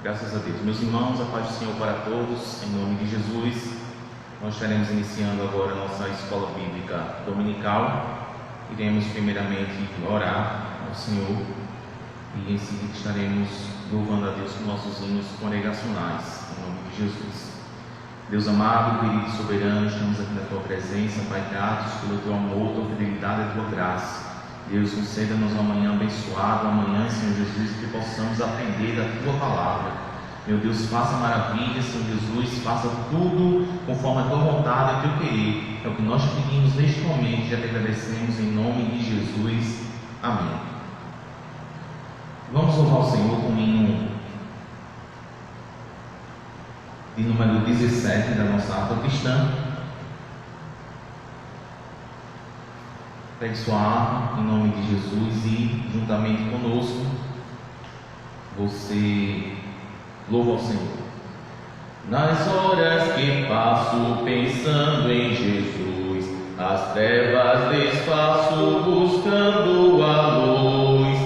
Graças a Deus. Meus irmãos, a paz do Senhor para todos, em nome de Jesus. Nós estaremos iniciando agora a nossa escola bíblica dominical. Iremos primeiramente orar ao Senhor e em seguida estaremos louvando a Deus com nossos hinos congregacionais, em nome de Jesus. Deus amado, querido e soberano, estamos aqui na Tua presença, Pai, gratos pelo Teu amor, Tua fidelidade e Tua graça. Deus, conceda-nos uma manhã abençoada, amanhã, Senhor Jesus, que possamos aprender da Tua palavra. Meu Deus, faça maravilhas, Senhor Jesus, faça tudo conforme a Tua vontade e o Teu querer. É o que nós pedimos neste momento e já te agradecemos em nome de Jesus. Amém. Vamos louvar o Senhor com o hino de número 17 da nossa harpa cristã. Pegue sua harpa em nome de Jesus e, juntamente conosco, você louva ao Senhor. Nas horas que passo pensando em Jesus, as trevas desfaço buscando a luz.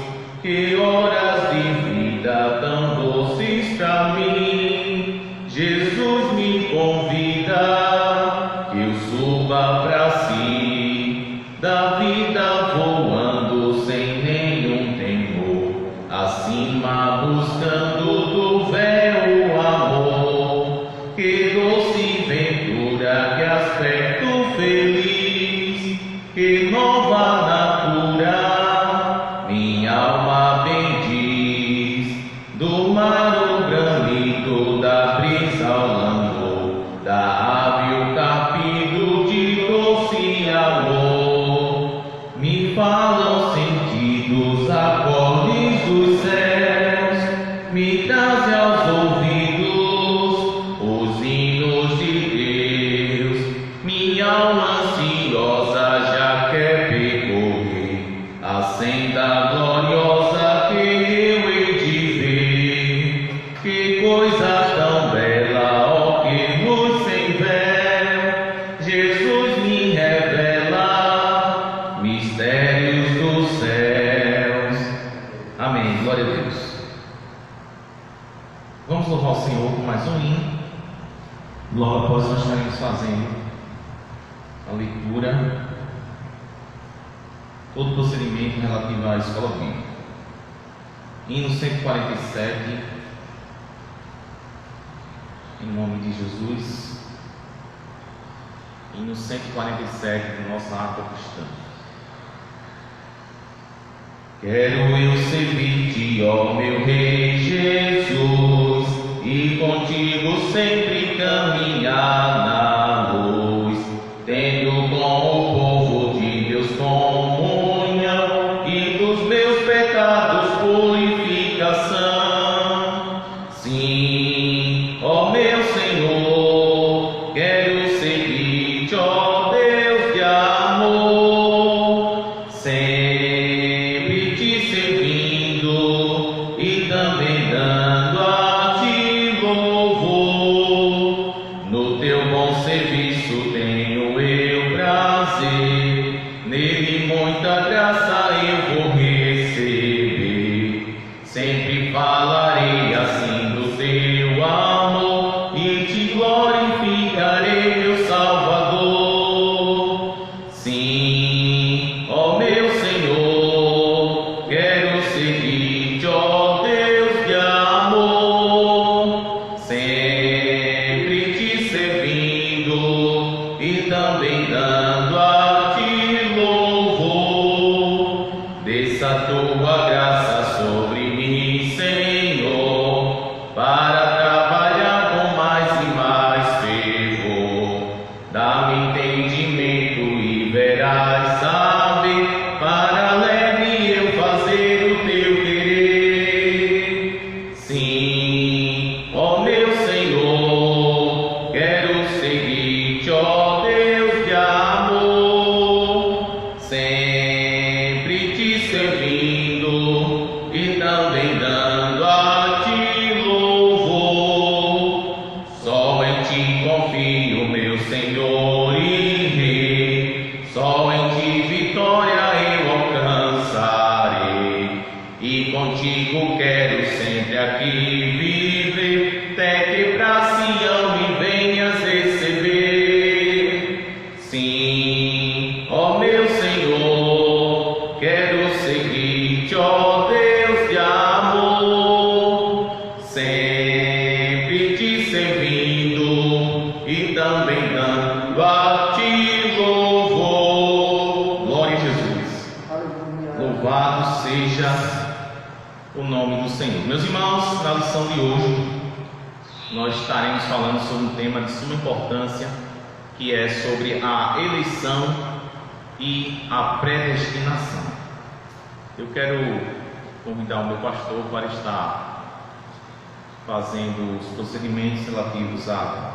Que horas de vida tão doces pra mim, Jesus me convida que eu suba pra si, da vida voando sem nenhum temor, acima buscando do véu o amor. Que doce ventura, que aspecto feliz, que nova natura, minha alma bendiz. Do mar o granido, da brisa ao langor, da ave o carpido de doce amor. Me falam sentidos, acordes dos céus, me trazem aos ouvidos os hinos de Deus. Minha alma ansiosa já quer percorrer a senda gloriosa que eu hei de ver. Que coisa tão bela, ó, que luz sem véu, Jesus me revela mistérios dos céus. Amém. Glória a Deus. Vamos louvar o Senhor com mais um hino. Logo após nós estaremos fazendo a leitura, todo o procedimento relativo à escola bíblica. Hino 147, em nome de Jesus. Hino 147 da nossa harpa cristã. Quero eu servir-te, ó meu Rei Jesus, e contigo sempre caminhar na luz, tendo com o povo de Deus comunhão e dos meus pecados purificação. Sim, ó meu Senhor, quero seguir-te, ó Deus de amor, sempre te servindo e também dando a ti louvor. No teu bom serviço tenho eu prazer, nele muita graça eu vou receber. Sempre falarei assim do teu amor e te glorificarei, meu Salvador. Sim, ó meu Senhor, quero seguir-te, ó Deus de amor, sempre te servindo e também dando a ti louvor. Desça a tua graça sobre mim, Senhor, para trabalhar com mais e mais fervor. Dá-me entendimento e verás saber, para leve eu fazer o teu querer. Sim, ó meu Senhor, quero seguir-te, ó Deus de amor, sempre te servindo e também dando a ti louvor. Só em ti confio, meu Senhor e Rei, só em ti vitória eu alcançarei, e com contigo quero sempre aqui viver, até que pra Sião me venhas receber. Sim, ó meu Senhor, quero seguir-te, ó Deus de amor, sempre te servindo e também dando a ti louvor. Glória a Jesus. Louvado seja o nome do Senhor. Meus irmãos, na lição de hoje nós estaremos falando sobre um tema de suma importância, que é sobre a eleição e a predestinação. Eu quero convidar o meu pastor para estar fazendo os procedimentos relativos à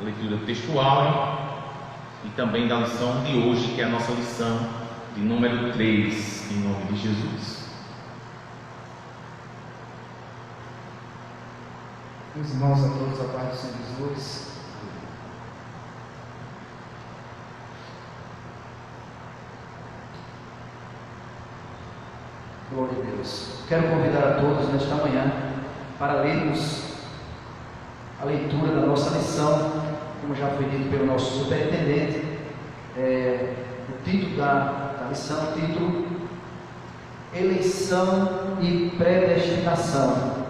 leitura textual e também da lição de hoje, que é a nossa lição de número 3, em nome de Jesus. Meus irmãos, a todos, a paz do Senhor Jesus. Glória a Deus. Quero convidar a todos nesta manhã para lermos a leitura da nossa lição, como já foi dito pelo nosso superintendente. O título da lição, o título: Eleição e Predestinação.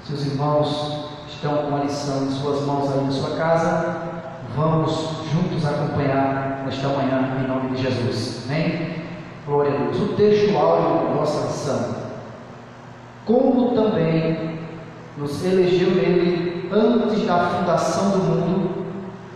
Seus irmãos estão com a lição em suas mãos aí na sua casa. Vamos juntos acompanhar nesta manhã, em nome de Jesus. Amém? Glória a Deus. O texto áureo da nossa lição: como também nos elegeu nele antes da fundação do mundo,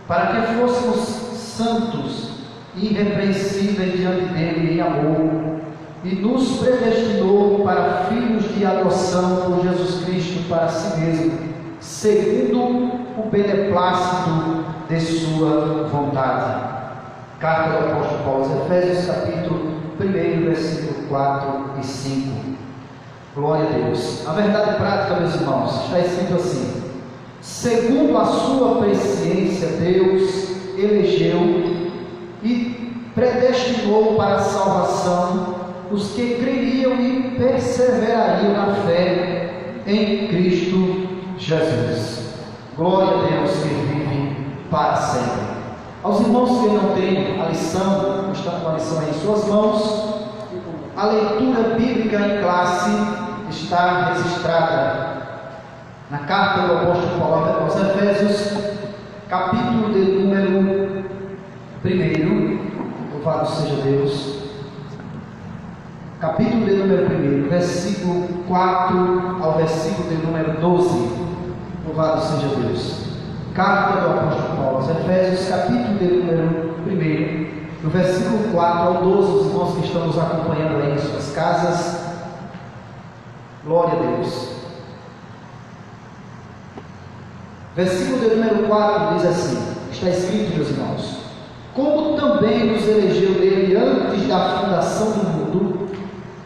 para que fôssemos santos e irrepreensíveis diante dele em amor, e nos predestinou para filhos de adoção por Jesus Cristo para si mesmo, segundo o beneplácito de sua vontade. Carta do apóstolo Paulo aos Efésios, capítulo 1, versículo 4 e 5. Glória a Deus. A verdade prática, meus irmãos, está escrito assim: segundo a sua presciência, Deus elegeu e predestinou para a salvação os que creriam e perseverariam na fé em Cristo Jesus. Glória a Deus que vive para sempre. Aos irmãos que não têm a lição, está com a lição aí em suas mãos, a leitura bíblica em classe está registrada na carta do apóstolo Paulo aos Efésios, capítulo de número 1, louvado seja Deus, capítulo de número 1, versículo 4 ao versículo de número 12, louvado seja Deus. Carta do apóstolo Paulo aos Efésios, capítulo de número 1, do versículo 4 ao 12, os irmãos que estão nos acompanhando aí em suas casas. Glória a Deus. Versículo de número 4 diz assim, está escrito, meus irmãos: como também nos elegeu nele antes da fundação do mundo,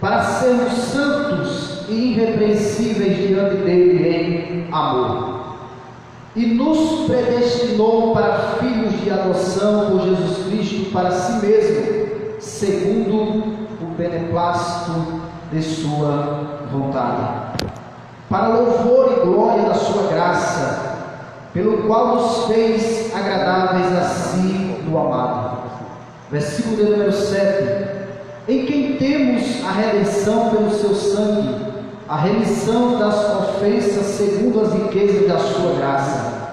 para sermos santos e irrepreensíveis diante dele em amor, e nos predestinou para filhos de adoção por Jesus Cristo para si mesmo, segundo o beneplácito de sua vontade, para louvor e glória da sua graça, pelo qual nos fez agradáveis a si no amado. Versículo de número 7: em quem temos a redenção pelo seu sangue, a remissão das ofensas segundo as riquezas da sua graça,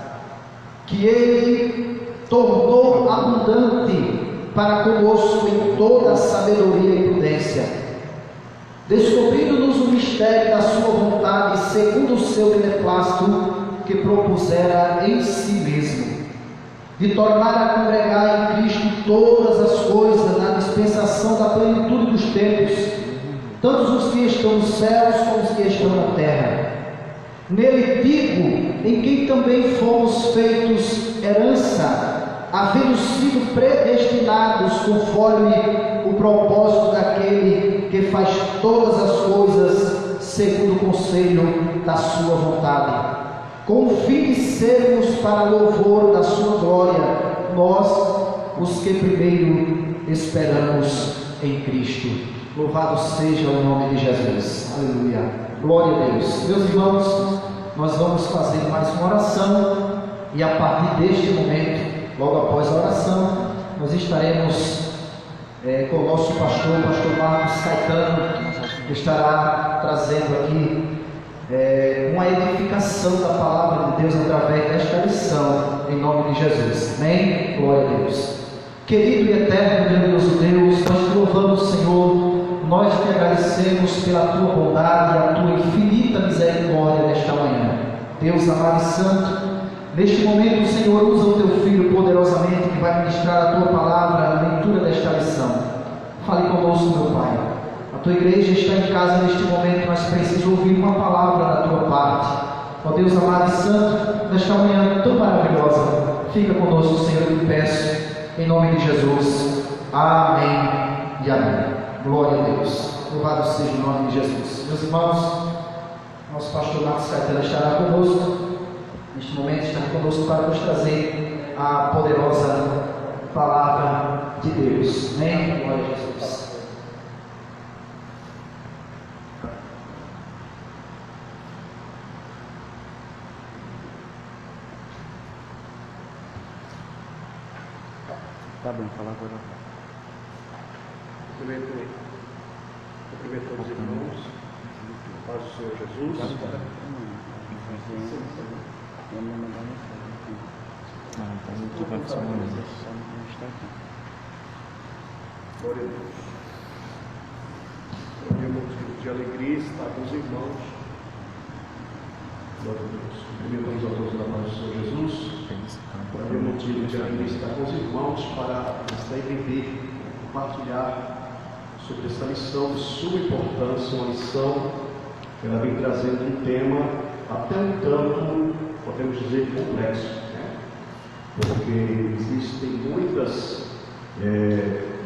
que ele tornou abundante para conosco em toda a sabedoria e prudência, descobrindo-nos o mistério da sua vontade, segundo o seu beneplácito, que propusera em si mesmo, de tornar a congregar em Cristo todas as coisas na dispensação da plenitude dos tempos, tanto os que estão nos céus como os que estão na terra. Nele digo, em quem também fomos feitos herança, havendo sido predestinados conforme o propósito daquele que faz todas as coisas segundo o conselho da sua vontade, com o fim de sermos para louvor da sua glória, nós, os que primeiro esperamos em Cristo. Louvado seja o nome de Jesus. Aleluia. Glória a Deus. Meus irmãos, nós vamos fazer mais uma oração e a partir deste momento, logo após a oração, nós estaremos com o nosso pastor Marcos Caetano, que estará trazendo aqui uma edificação da palavra de Deus através desta lição, em nome de Jesus. Amém? Glória a Deus. Querido e eterno, grandioso Deus, nós te louvamos, Senhor. Nós te agradecemos pela tua bondade e a tua infinita misericórdia nesta manhã. Deus amado e santo, neste momento, Senhor, usa o teu Filho poderosamente que vai ministrar a tua palavra, a leitura desta lição. Fale conosco, meu Pai. A tua igreja está em casa neste momento, nós precisamos ouvir uma palavra da tua parte. Ó Deus amado e santo, nesta manhã tão maravilhosa, fica conosco, Senhor, eu te peço, em nome de Jesus. Amém e amém. Glória a Deus. Louvado seja o nome de Jesus. Meus irmãos, nosso pastor Marcos Caetano estará conosco. Neste momento estará conosco para nos trazer a poderosa palavra de Deus. Amém? Glória a Jesus. Tá bem, falar agora. Cumprimento todos os irmãos, paz do Senhor Jesus. Glória a Deus. É um motivo de alegria estar com os irmãos. Glória a Deus. Cumprimentamos a todos da paz do Senhor Jesus. É um motivo de alegria estar com os irmãos para esta entender, compartilhar sobre essa lição de suma importância, uma lição que ela vem trazendo um tema até um tanto, podemos dizer, complexo, né? Porque existem muitas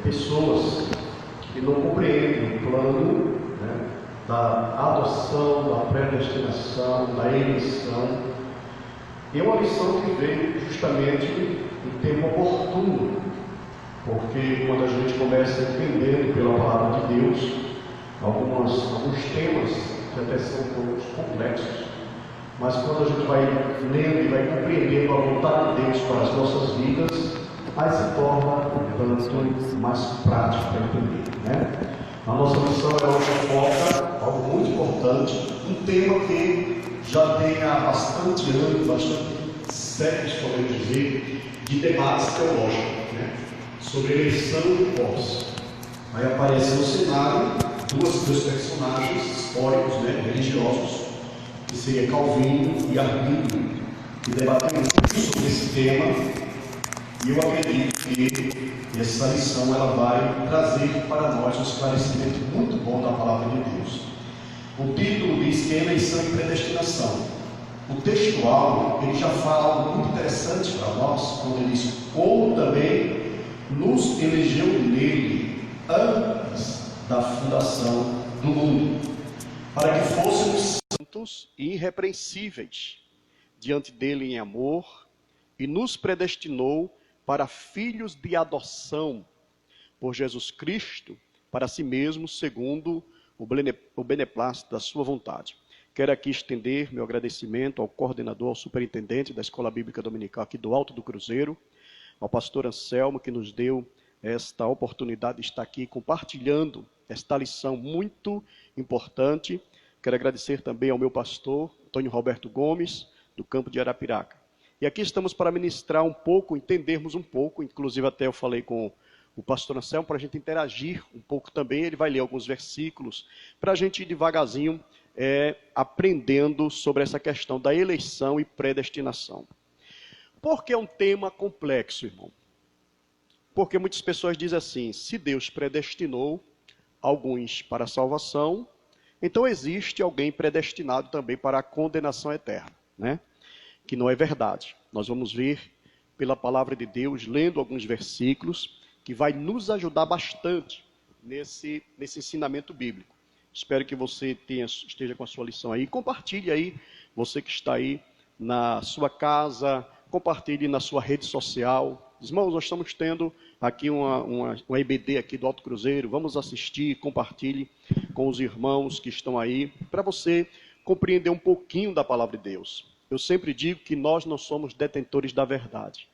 pessoas que não compreendem o plano, né, da adoção, da predestinação, da eleição. E é uma lição que veio justamente no tempo oportuno, porque quando a gente começa entendendo pela palavra de Deus alguns temas que até são um pouco complexos, mas quando a gente vai lendo e vai compreendendo a vontade de Deus para as nossas vidas, aí se torna tanto mais prático para entender, né? A nossa missão é hoje foca algo muito importante, um tema que já tem há bastante anos, bastante séculos, podemos dizer, de debates teológicos, né? Sobre eleição e posse. Aí aparece no cenário dois personagens históricos, né, religiosos, que seria Calvino e Arbítrio, que debatem muito sobre esse tema. E eu acredito que essa lição ela vai trazer para nós um esclarecimento muito bom da palavra de Deus. O título diz que é eleição e predestinação. O textual ele já fala algo muito interessante para nós, quando ele diz: ou também nos elegeu nele antes da fundação do mundo, para que fôssemos santos e irrepreensíveis diante dele em amor, e nos predestinou para filhos de adoção por Jesus Cristo, para si mesmo, segundo o beneplácito da sua vontade. Quero aqui estender meu agradecimento ao coordenador, ao superintendente da Escola Bíblica Dominical aqui do Alto do Cruzeiro, ao pastor Anselmo, que nos deu esta oportunidade de estar aqui compartilhando esta lição muito importante. Quero agradecer também ao meu pastor, Antônio Roberto Gomes, do campo de Arapiraca. E aqui estamos para ministrar um pouco, entendermos um pouco, inclusive até eu falei com o pastor Anselmo, para a gente interagir um pouco também. Ele vai ler alguns versículos, para a gente ir devagarzinho aprendendo sobre essa questão da eleição e predestinação. Por que é um tema complexo, irmão? Porque muitas pessoas dizem assim: se Deus predestinou alguns para a salvação, então existe alguém predestinado também para a condenação eterna, né? Que não é verdade. Nós vamos ver pela palavra de Deus, lendo alguns versículos, que vai nos ajudar bastante nesse ensinamento bíblico. Espero que você esteja com a sua lição aí. Compartilhe aí, você que está aí na sua casa, compartilhe na sua rede social, Irmãos, nós estamos tendo aqui uma EBD aqui do Alto Cruzeiro, vamos assistir, compartilhe com os irmãos que estão aí, para você compreender um pouquinho da palavra de Deus. Eu sempre digo que nós não somos detentores da verdade.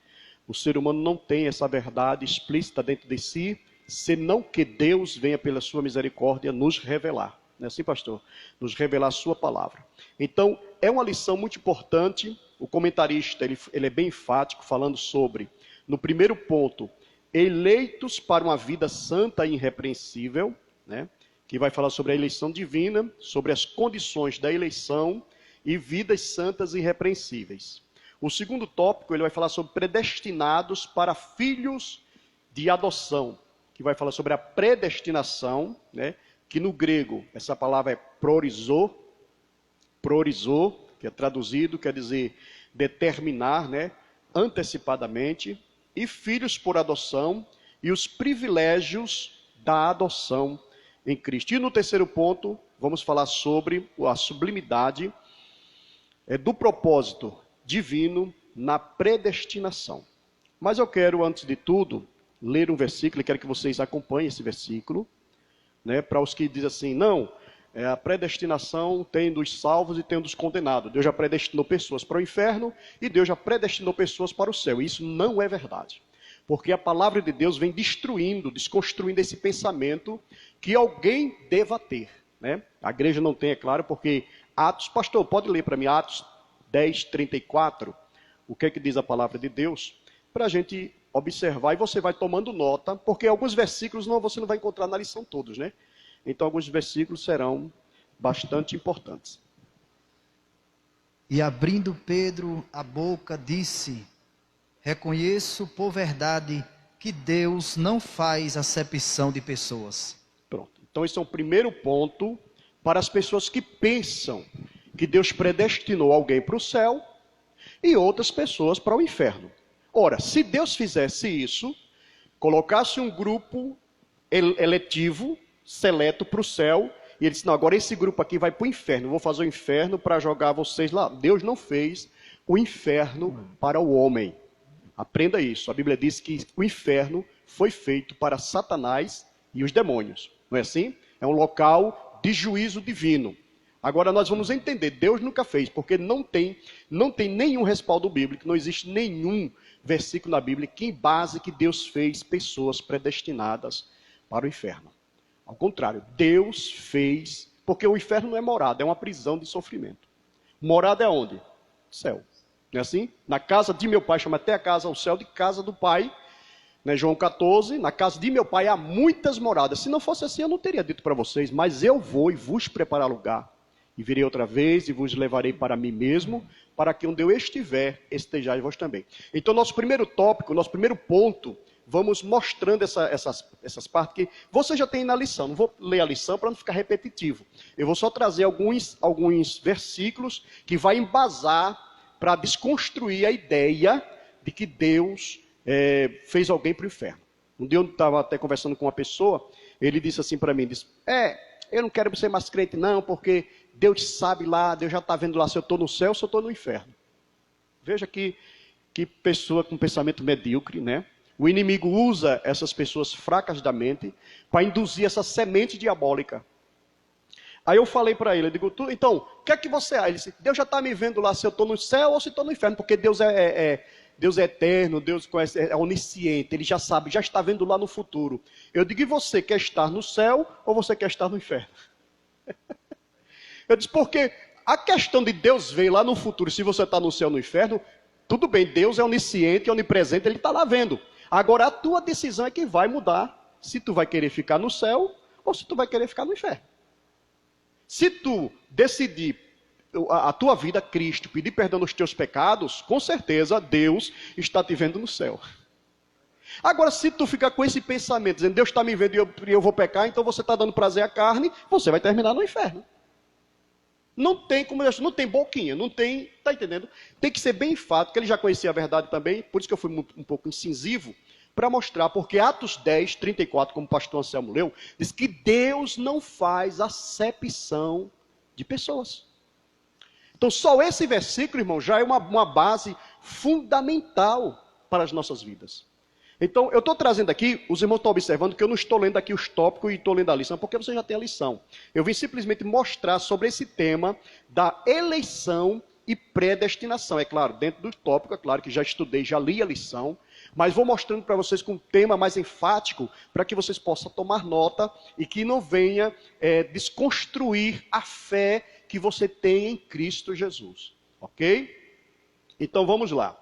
O ser humano não tem essa verdade explícita dentro de si, senão que Deus venha pela sua misericórdia nos revelar. Não é assim, pastor? Nos revelar a sua palavra. Então, é uma lição muito importante. O comentarista, ele é bem enfático, falando sobre, no primeiro ponto, eleitos para uma vida santa e irrepreensível, né? Que vai falar sobre a eleição divina, sobre as condições da eleição e vidas santas e irrepreensíveis. O segundo tópico, ele vai falar sobre predestinados para filhos de adoção, que vai falar sobre a predestinação, né? Que no grego, essa palavra é prorizô, que é traduzido, quer dizer determinar, né? Antecipadamente, e filhos por adoção, e os privilégios da adoção em Cristo. E no terceiro ponto, vamos falar sobre a sublimidade do propósito divino na predestinação. Mas eu quero, antes de tudo, ler um versículo, e quero que vocês acompanhem esse versículo, né, para os que dizem assim, não, a predestinação tem dos salvos e tem dos condenados. Deus já predestinou pessoas para o inferno e Deus já predestinou pessoas para o céu. Isso não é verdade. Porque a palavra de Deus vem destruindo, desconstruindo esse pensamento que alguém deva ter, né? A igreja não tem, é claro, porque Atos, pastor, pode ler para mim Atos 10:34, o que é que diz a palavra de Deus, para a gente observar e você vai tomando nota, porque alguns versículos você não vai encontrar na lição todos, né? Então alguns versículos serão bastante importantes. E abrindo Pedro a boca, disse: reconheço por verdade que Deus não faz acepção de pessoas. Pronto. Então esse é o primeiro ponto para as pessoas que pensam que Deus predestinou alguém para o céu e outras pessoas para o inferno. Ora, se Deus fizesse isso, colocasse um grupo eletivo, seleto para o céu, e ele disse, não, agora esse grupo aqui vai para o inferno, vou fazer o inferno para jogar vocês lá. Deus não fez o inferno para o homem. Aprenda isso. A Bíblia diz que o inferno foi feito para Satanás e os demônios. Não é assim? É um local de juízo divino. Agora nós vamos entender, Deus nunca fez, porque não tem nenhum respaldo bíblico, não existe nenhum versículo na Bíblia que embase que Deus fez pessoas predestinadas para o inferno. Ao contrário, Deus fez, porque o inferno não é morada, é uma prisão de sofrimento. Morada é onde? Céu. Não é assim? Na casa de meu pai, chama até a casa ao céu de casa do pai, né? João 14, na casa de meu pai há muitas moradas. Se não fosse assim, eu não teria dito para vocês, mas eu vou e vos preparar lugar. E virei outra vez e vos levarei para mim mesmo, para que onde eu estiver, estejais vós também. Então, nosso primeiro tópico, nosso primeiro ponto, vamos mostrando essas partes que você já tem na lição. Não vou ler a lição para não ficar repetitivo. Eu vou só trazer alguns versículos que vai embasar para desconstruir a ideia de que Deus fez alguém para o inferno. Um dia eu estava até conversando com uma pessoa, ele disse assim para mim, disse, eu não quero ser mais crente não, porque Deus sabe lá, Deus já está vendo lá se eu estou no céu ou se eu estou no inferno. Veja que pessoa com pensamento medíocre, né? O inimigo usa essas pessoas fracas da mente para induzir essa semente diabólica. Aí eu falei para ele, eu digo, então, o que é que você acha? Ele disse, Deus já está me vendo lá se eu estou no céu ou se estou no inferno, porque Deus Deus é eterno, Deus conhece, é onisciente, Ele já sabe, já está vendo lá no futuro. Eu digo, e você quer estar no céu ou você quer estar no inferno? Eu disse, porque a questão de Deus ver lá no futuro, se você está no céu ou no inferno, tudo bem, Deus é onisciente, onipresente, Ele está lá vendo. Agora a tua decisão é que vai mudar, se tu vai querer ficar no céu ou se tu vai querer ficar no inferno. Se tu decidir a tua vida a Cristo, pedir perdão dos teus pecados, com certeza Deus está te vendo no céu. Agora, se tu ficar com esse pensamento, dizendo, Deus está me vendo e eu vou pecar, então você está dando prazer à carne, você vai terminar no inferno. Não tem como, não tem boquinha, não tem, tá entendendo? Tem que ser bem enfático, porque ele já conhecia a verdade também, por isso que eu fui um pouco incisivo, para mostrar, porque Atos 10:34, como o pastor Anselmo leu, diz que Deus não faz acepção de pessoas. Então só esse versículo, irmão, já é uma base fundamental para as nossas vidas. Então, eu estou trazendo aqui, os irmãos estão observando que eu não estou lendo aqui os tópicos e estou lendo a lição, porque você já tem a lição. Eu vim simplesmente mostrar sobre esse tema da eleição e predestinação. É claro, dentro do tópico, é claro que já estudei, já li a lição, mas vou mostrando para vocês com um tema mais enfático, para que vocês possam tomar nota e que não venha desconstruir a fé que você tem em Cristo Jesus. Ok? Então, vamos lá.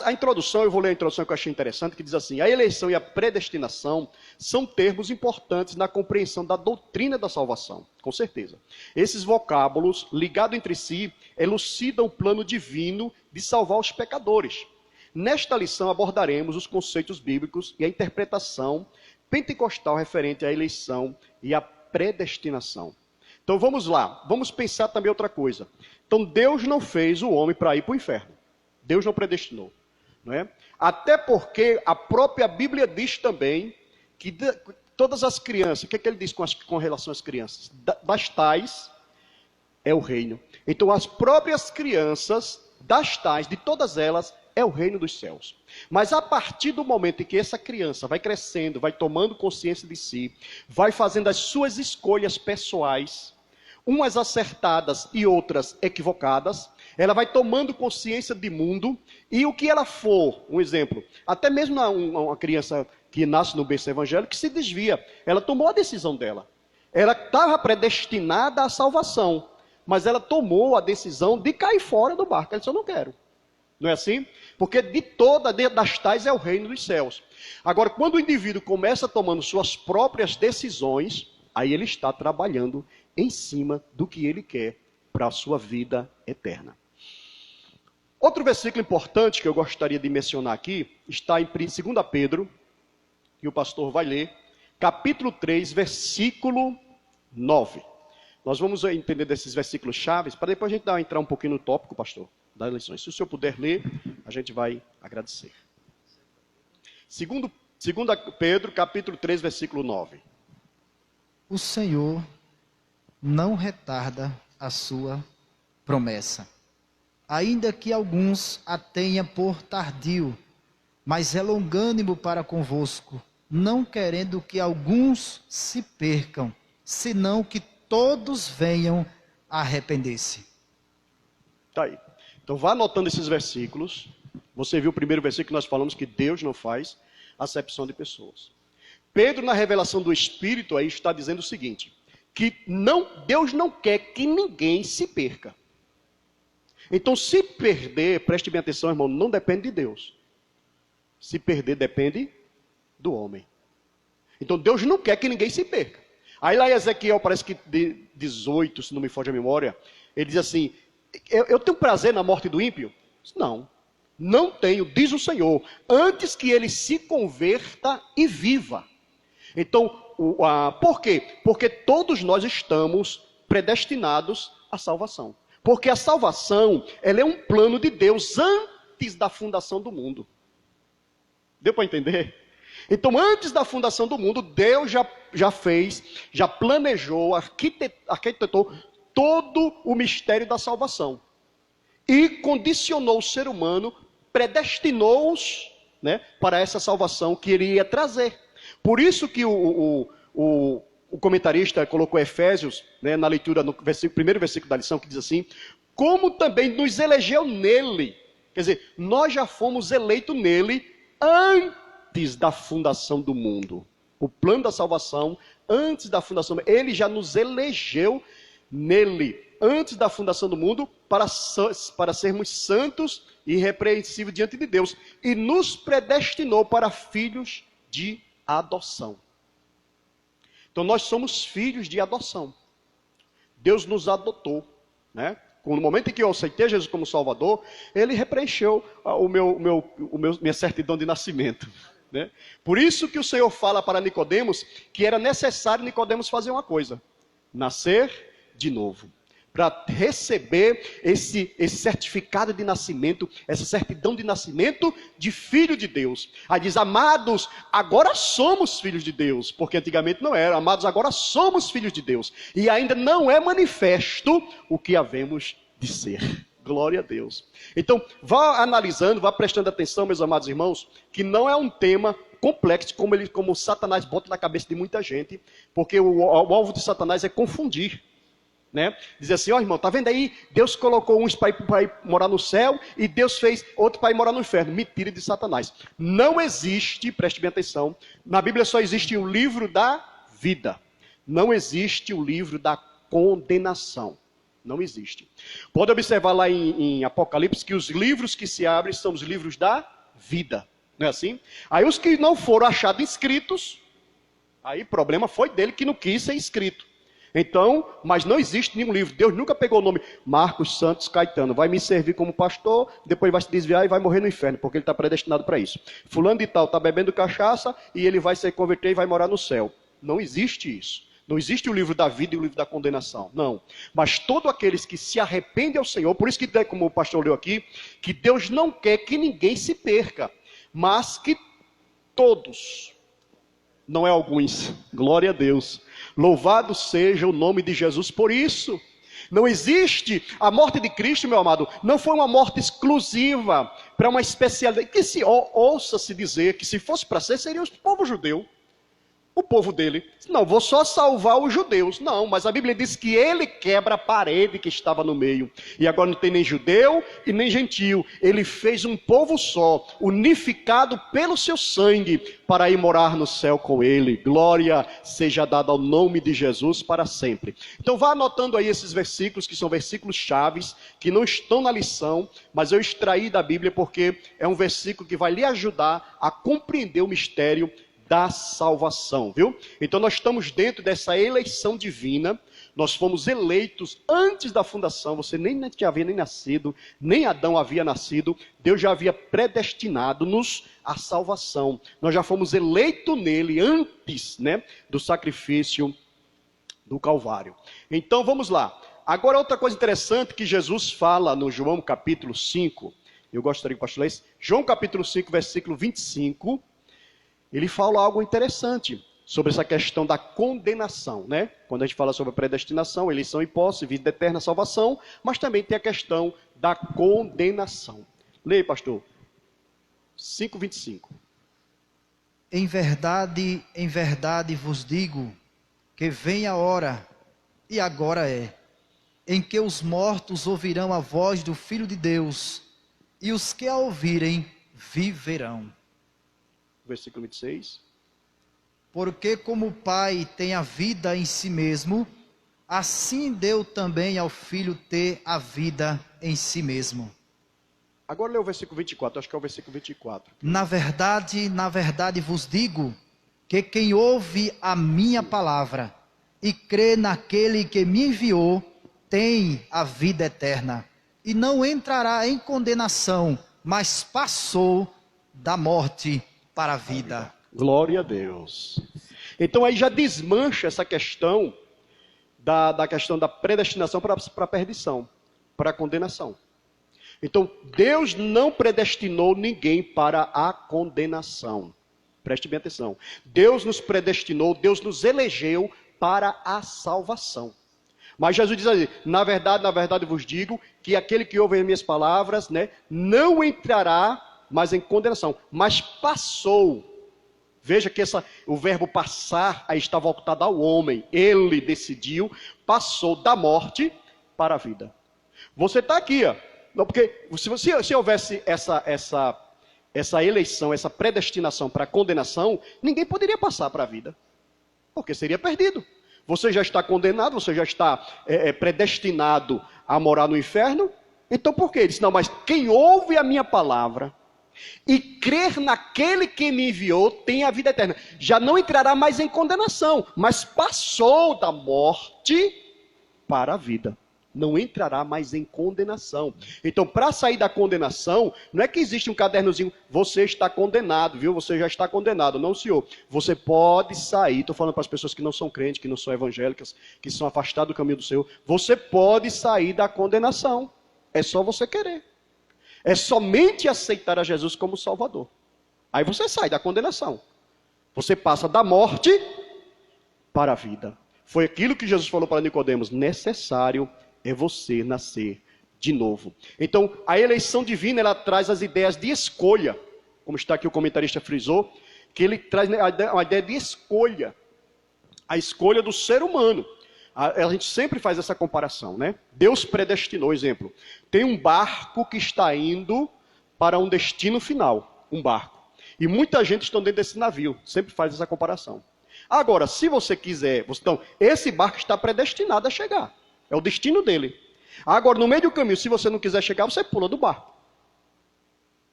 A introdução, eu vou ler a introdução que eu achei interessante, que diz assim: a eleição e a predestinação são termos importantes na compreensão da doutrina da salvação, com certeza. Esses vocábulos, ligados entre si, elucidam o plano divino de salvar os pecadores. Nesta lição abordaremos os conceitos bíblicos e a interpretação pentecostal referente à eleição e à predestinação. Então vamos lá, vamos pensar também outra coisa. Então Deus não fez o homem para ir para o inferno. Deus não predestinou, não é? Até porque a própria Bíblia diz também que todas as crianças, o que ele diz com relação às crianças? Das tais é o reino. Então as próprias crianças, das tais, de todas elas, é o reino dos céus. Mas a partir do momento em que essa criança vai crescendo, vai tomando consciência de si, vai fazendo as suas escolhas pessoais, umas acertadas e outras equivocadas, ela vai tomando consciência de mundo, e o que ela for, um exemplo, até mesmo uma criança que nasce no berço evangélico, que se desvia, ela tomou a decisão dela. Ela estava predestinada à salvação, mas ela tomou a decisão de cair fora do barco. Ela disse: eu não quero. Não é assim? Porque das tais é o reino dos céus. Agora, quando o indivíduo começa tomando suas próprias decisões, aí ele está trabalhando em cima do que ele quer para a sua vida eterna. Outro versículo importante que eu gostaria de mencionar aqui está em 2 Pedro, que o pastor vai ler, capítulo 3, versículo 9. Nós vamos entender desses versículos chaves, para depois a gente entrar um pouquinho no tópico, pastor, das lições. Se o senhor puder ler, a gente vai agradecer. 2 Pedro, capítulo 3, versículo 9. O Senhor não retarda a sua promessa, ainda que alguns a tenha por tardio, mas é longânimo para convosco, não querendo que alguns se percam, senão que todos venham a arrepender-se. Está aí. Então vá anotando esses versículos. Você viu o primeiro versículo que nós falamos que Deus não faz acepção de pessoas. Pedro, na revelação do Espírito, aí está dizendo o seguinte, que Deus não quer que ninguém se perca. Então, se perder, preste bem atenção, irmão, não depende de Deus. Se perder, depende do homem. Então, Deus não quer que ninguém se perca. Aí lá em Ezequiel, parece que de 18, se não me foge a memória, ele diz assim: eu tenho prazer na morte do ímpio? Não, não tenho, diz o Senhor, antes que ele se converta e viva. Então, por quê? Porque todos nós estamos predestinados à salvação. Porque a salvação, ela é um plano de Deus antes da fundação do mundo. Deu para entender? Então, antes da fundação do mundo, Deus já fez, já planejou, arquitetou todo o mistério da salvação. E condicionou o ser humano, predestinou-os, né, para essa salvação que ele ia trazer. Por isso que o comentarista colocou Efésios, né, na leitura, no primeiro versículo da lição, que diz assim: como também nos elegeu nele. Quer dizer, nós já fomos eleitos nele antes da fundação do mundo. O plano da salvação, antes da fundação do mundo, ele já nos elegeu nele, antes da fundação do mundo, para sermos santos e irrepreensíveis diante de Deus. E nos predestinou para filhos de adoção. Então nós somos filhos de adoção. Deus nos adotou, né? No momento em que eu aceitei Jesus como Salvador, ele repreencheu minha certidão de nascimento, né? Por isso que o Senhor fala para Nicodemos que era necessário Nicodemos fazer uma coisa: nascer de novo, para receber esse certificado de nascimento, essa certidão de nascimento de filho de Deus. Aí diz: amados, agora somos filhos de Deus, porque antigamente não era. Amados, agora somos filhos de Deus, e ainda não é manifesto o que havemos de ser. Glória a Deus. Então, vá analisando, vá prestando atenção, meus amados irmãos, que não é um tema complexo, como Satanás bota na cabeça de muita gente, porque o alvo de Satanás é confundir. Né? Dizer assim, ó irmão, tá vendo aí? Deus colocou uns para ir morar no céu e Deus fez outro para ir morar no inferno. Mentira de Satanás. Não existe, preste bem atenção, na Bíblia só existe o livro da vida. Não existe o livro da condenação. Não existe. Pode observar lá em Apocalipse que os livros que se abrem são os livros da vida. Não é assim? Aí os que não foram achados inscritos, aí o problema foi dele que não quis ser inscrito. Então, mas não existe nenhum livro. Deus nunca pegou o nome Marcos Santos Caetano. Vai me servir como pastor, depois vai se desviar e vai morrer no inferno, porque ele está predestinado para isso. Fulano de tal está bebendo cachaça e ele vai se converter e vai morar no céu. Não existe isso. Não existe o livro da vida e o livro da condenação. Não. Mas todos aqueles que se arrependem ao Senhor, por isso que, como o pastor leu aqui, que Deus não quer que ninguém se perca, mas que todos, não é alguns, glória a Deus. Louvado seja o nome de Jesus por isso. Não existe a morte de Cristo, meu amado, não foi uma morte exclusiva para uma especialidade. Que se ouça-se dizer que se fosse para ser, seria o povo judeu. O povo dele. Não, vou só salvar os judeus. Não, mas a Bíblia diz que ele quebra a parede que estava no meio. E agora não tem nem judeu e nem gentio. Ele fez um povo só, unificado pelo seu sangue, para ir morar no céu com ele. Glória seja dada ao nome de Jesus para sempre. Então vá anotando aí esses versículos, que são versículos chaves, que não estão na lição, mas eu extraí da Bíblia porque é um versículo que vai lhe ajudar a compreender o mistério da salvação, viu? Então nós estamos dentro dessa eleição divina, nós fomos eleitos antes da fundação, você nem havia nem nascido, nem Adão havia nascido, Deus já havia predestinado-nos à salvação, nós já fomos eleitos nele antes, né, do sacrifício do Calvário. Então vamos lá, agora outra coisa interessante que Jesus fala no João capítulo 5, eu gostaria que o pastor lesse, João capítulo 5, versículo 25, ele fala algo interessante sobre essa questão da condenação, né? Quando a gente fala sobre a predestinação, eleição e posse, vida eterna, salvação, mas também tem a questão da condenação. Leia, pastor. 5:25. Em verdade vos digo, que vem a hora, e agora é, em que os mortos ouvirão a voz do Filho de Deus, e os que a ouvirem viverão. Versículo 26. Porque como o Pai tem a vida em si mesmo, assim deu também ao Filho ter a vida em si mesmo. Agora lê o versículo 24, acho que é o versículo 24. Na verdade vos digo, que quem ouve a minha palavra e crê naquele que me enviou, tem a vida eterna, e não entrará em condenação, mas passou da morte para a vida. Glória a Deus. Então aí já desmancha essa questão da questão da predestinação para a perdição, para a condenação. Então Deus não predestinou ninguém para a condenação. Preste bem atenção. Deus nos predestinou, Deus nos elegeu para a salvação. Mas Jesus diz assim, na verdade vos digo, que aquele que ouve as minhas palavras, né, não entrará mas em condenação, mas passou. Veja que o verbo passar aí está voltado ao homem. Ele decidiu, passou da morte para a vida. Você está aqui, ó. Não, porque se houvesse essa eleição, essa predestinação para a condenação, ninguém poderia passar para a vida, porque seria perdido. Você já está condenado, você já está predestinado a morar no inferno. Então por quê? Ele disse, não, mas quem ouve a minha palavra e crer naquele que me enviou, tem a vida eterna. Já não entrará mais em condenação, mas passou da morte para a vida. Não entrará mais em condenação. Então, para sair da condenação, não é que existe um cadernozinho, você está condenado, viu? Você já está condenado. Não, senhor. Você pode sair, estou falando para as pessoas que não são crentes, que não são evangélicas, que são afastadas do caminho do Senhor. Você pode sair da condenação. É só você querer. É somente aceitar a Jesus como Salvador. Aí você sai da condenação. Você passa da morte para a vida. Foi aquilo que Jesus falou para Nicodemos. Necessário é você nascer de novo. Então, a eleição divina, ela traz as ideias de escolha, como está aqui o comentarista frisou, que ele traz a ideia de escolha, a escolha do ser humano. A gente sempre faz essa comparação, né? Deus predestinou, exemplo, tem um barco que está indo para um destino final, um barco. E muita gente está dentro desse navio, sempre faz essa comparação. Agora, se você quiser, então, esse barco está predestinado a chegar, é o destino dele. Agora, no meio do caminho, se você não quiser chegar, você pula do barco.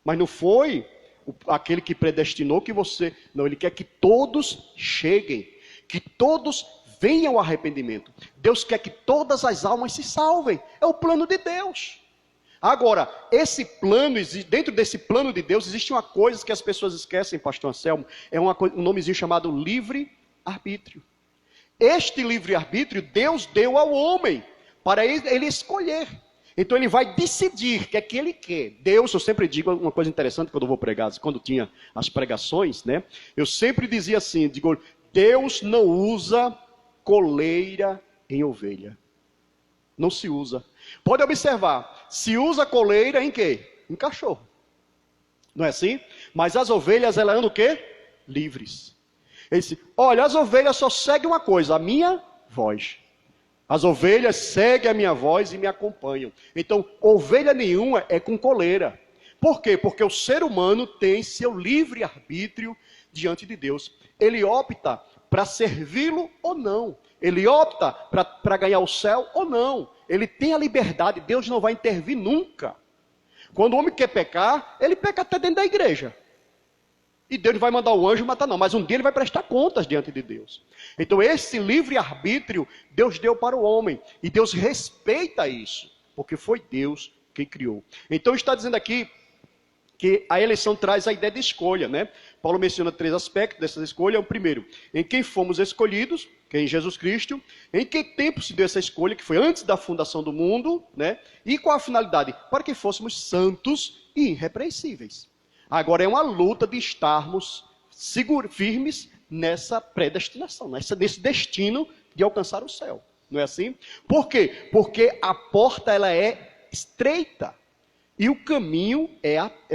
Mas não foi aquele que predestinou que você... Não, ele quer que todos cheguem, que todos venham ao arrependimento. Deus quer que todas as almas se salvem. É o plano de Deus. Agora, esse plano, dentro desse plano de Deus, existe uma coisa que as pessoas esquecem, pastor Anselmo, é um nomezinho chamado livre-arbítrio. Este livre-arbítrio Deus deu ao homem, para ele escolher. Então ele vai decidir o que é que ele quer. Deus, eu sempre digo uma coisa interessante quando eu vou pregar, quando tinha as pregações, né? Eu sempre dizia assim, digo, Deus não usa coleira em ovelha. Não se usa. Pode observar, se usa coleira em quê? Em cachorro. Não é assim? Mas as ovelhas, elas andam o quê? Livres. Ele disse, olha, as ovelhas só seguem uma coisa, a minha voz. As ovelhas seguem a minha voz e me acompanham. Então, ovelha nenhuma é com coleira. Por quê? Porque o ser humano tem seu livre-arbítrio diante de Deus. Ele opta para servi-lo ou não. Ele opta para ganhar o céu ou não. Ele tem a liberdade, Deus não vai intervir nunca. Quando o homem quer pecar, ele peca até dentro da igreja. E Deus não vai mandar o anjo matar não, mas um dia ele vai prestar contas diante de Deus. Então esse livre-arbítrio Deus deu para o homem. E Deus respeita isso, porque foi Deus quem criou. Então está dizendo aqui que a eleição traz a ideia de escolha, né? Paulo menciona 3 aspectos dessa escolha. O primeiro, em quem fomos escolhidos, que é em Jesus Cristo. Em que tempo se deu essa escolha, que foi antes da fundação do mundo, né? E qual a finalidade? Para que fôssemos santos e irrepreensíveis. Agora é uma luta de estarmos firmes nessa predestinação, nesse destino de alcançar o céu. Não é assim? Por quê? Porque a porta ela é estreita. E o caminho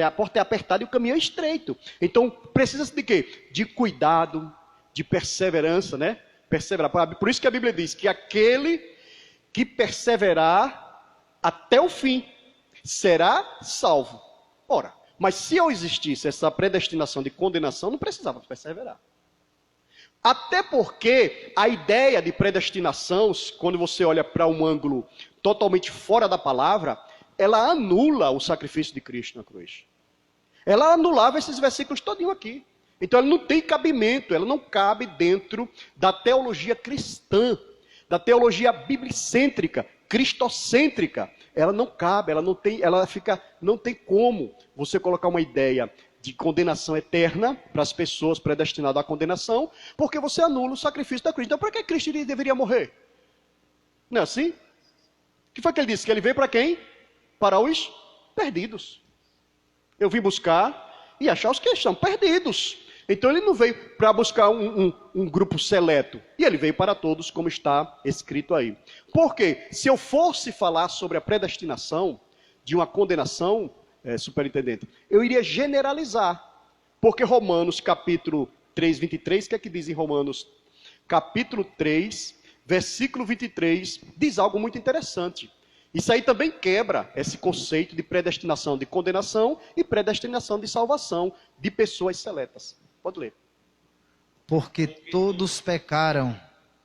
a porta é apertada e o caminho é estreito. Então precisa-se de quê? De cuidado, de perseverança, né? Perseverar. Por isso que a Bíblia diz que aquele que perseverar até o fim será salvo. Ora, mas se eu existisse essa predestinação de condenação, não precisava perseverar. Até porque a ideia de predestinação, quando você olha para um ângulo totalmente fora da palavra, ela anula o sacrifício de Cristo na cruz. Ela anulava esses versículos todinho aqui. Então ela não tem cabimento, ela não cabe dentro da teologia cristã, da teologia biblicêntrica, cristocêntrica. Ela não cabe, não tem como você colocar uma ideia de condenação eterna para as pessoas predestinadas à condenação, porque você anula o sacrifício da cruz. Então, para que Cristo deveria morrer? Não é assim? O que foi que ele disse? Que ele veio para quem? Para os perdidos. Eu vim buscar e achar os que estão perdidos. Então ele não veio para buscar um grupo seleto. E ele veio para todos, como está escrito aí. Por quê? Se eu fosse falar sobre a predestinação de uma condenação, superintendente, eu iria generalizar. Porque Romanos capítulo 3, 23, o que é que diz em Romanos capítulo 3, versículo 23, diz algo muito interessante. Isso aí também quebra esse conceito de predestinação de condenação e predestinação de salvação de pessoas seletas. Pode ler. Porque todos pecaram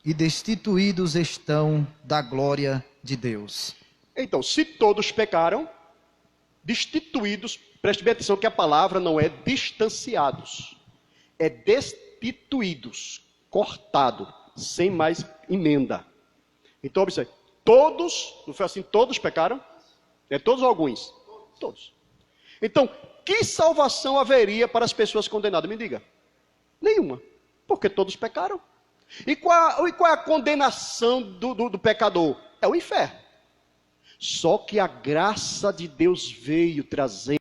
e destituídos estão da glória de Deus. Então, se todos pecaram, destituídos, preste bem atenção que a palavra não é distanciados, é destituídos, cortado, sem mais emenda. Então, observe, todos, não foi assim, todos pecaram? É todos ou alguns? Todos. Então, que salvação haveria para as pessoas condenadas? Me diga. Nenhuma. Porque todos pecaram. E qual é a condenação do pecador? É o inferno. Só que a graça de Deus veio trazendo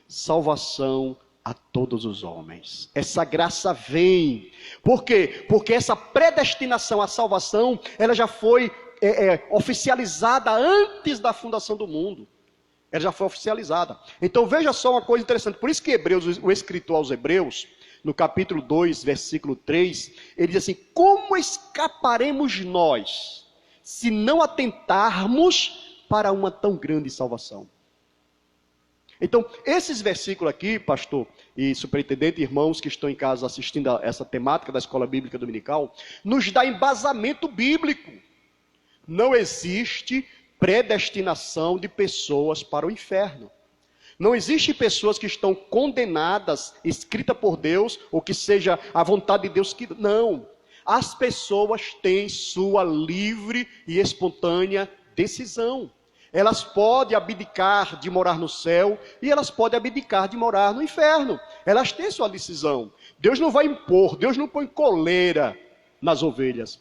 salvação a todos os homens. Essa graça vem. Por quê? Porque essa predestinação à salvação, ela já foi oficializada antes da fundação do mundo. Ela já foi oficializada. Então veja só uma coisa interessante. Por isso que Hebreus, o escritor aos Hebreus, no capítulo 2, versículo 3, ele diz assim: como escaparemos nós, se não atentarmos para uma tão grande salvação? Então, esses versículos aqui, pastor e superintendente, irmãos que estão em casa assistindo a essa temática da Escola Bíblica Dominical, nos dá embasamento bíblico. Não existe predestinação de pessoas para o inferno. Não existe pessoas que estão condenadas, escrita por Deus, ou que seja a vontade de Deus que... Não. As pessoas têm sua livre e espontânea decisão. Elas podem abdicar de morar no céu e elas podem abdicar de morar no inferno. Elas têm sua decisão. Deus não vai impor, Deus não põe coleira nas ovelhas.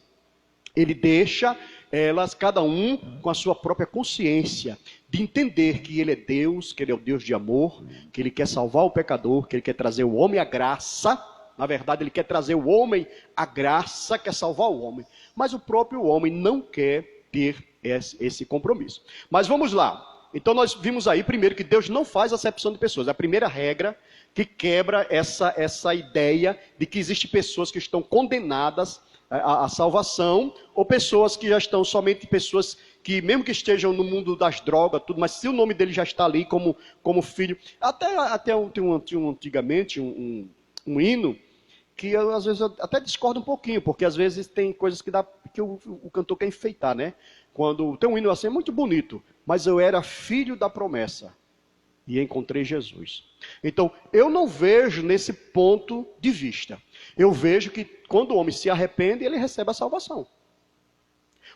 Ele deixa elas, cada um, com a sua própria consciência, de entender que Ele é Deus, que Ele é o Deus de amor, que Ele quer salvar o pecador, que Ele quer trazer o homem à graça. Na verdade, Ele quer trazer o homem à graça, quer salvar o homem. Mas o próprio homem não quer ter esse compromisso. Mas vamos lá. Então nós vimos aí, primeiro, que Deus não faz acepção de pessoas. É a primeira regra que quebra essa ideia de que existem pessoas que estão condenadas à salvação, ou pessoas que já estão, somente pessoas que, mesmo que estejam no mundo das drogas, tudo, mas se o nome dele já está ali como filho. Tinha antigamente um hino que eu, às vezes, eu até discordo um pouquinho, porque às vezes tem coisas que o cantor quer enfeitar, né? Quando tem um hino assim, é muito bonito, mas eu era filho da promessa e encontrei Jesus. Então, eu não vejo nesse ponto de vista. Eu vejo que quando o homem se arrepende, ele recebe a salvação.